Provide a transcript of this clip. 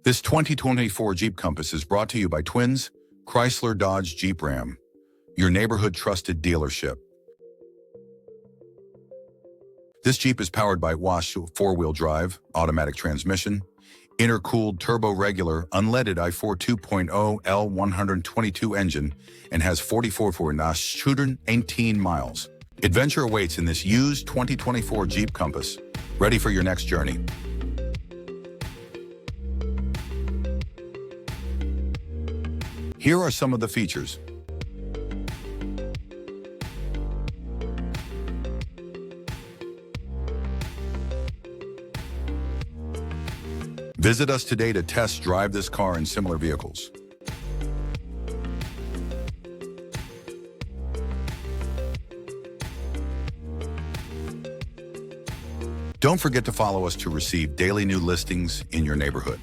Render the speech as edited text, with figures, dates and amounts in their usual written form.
This 2024 Jeep Compass is brought to you by Twins, Chrysler Dodge Jeep Ram, your neighborhood trusted dealership. This Jeep is powered by WASH 4-wheel drive, automatic transmission, intercooled turbo-regular, unleaded i4 2.0 L122 engine, and has 44,418 miles. Adventure awaits in this used 2024 Jeep Compass, ready for your next journey. Here are some of the features. Visit us today to test drive this car and similar vehicles. Don't forget to follow us to receive daily new listings in your neighborhood.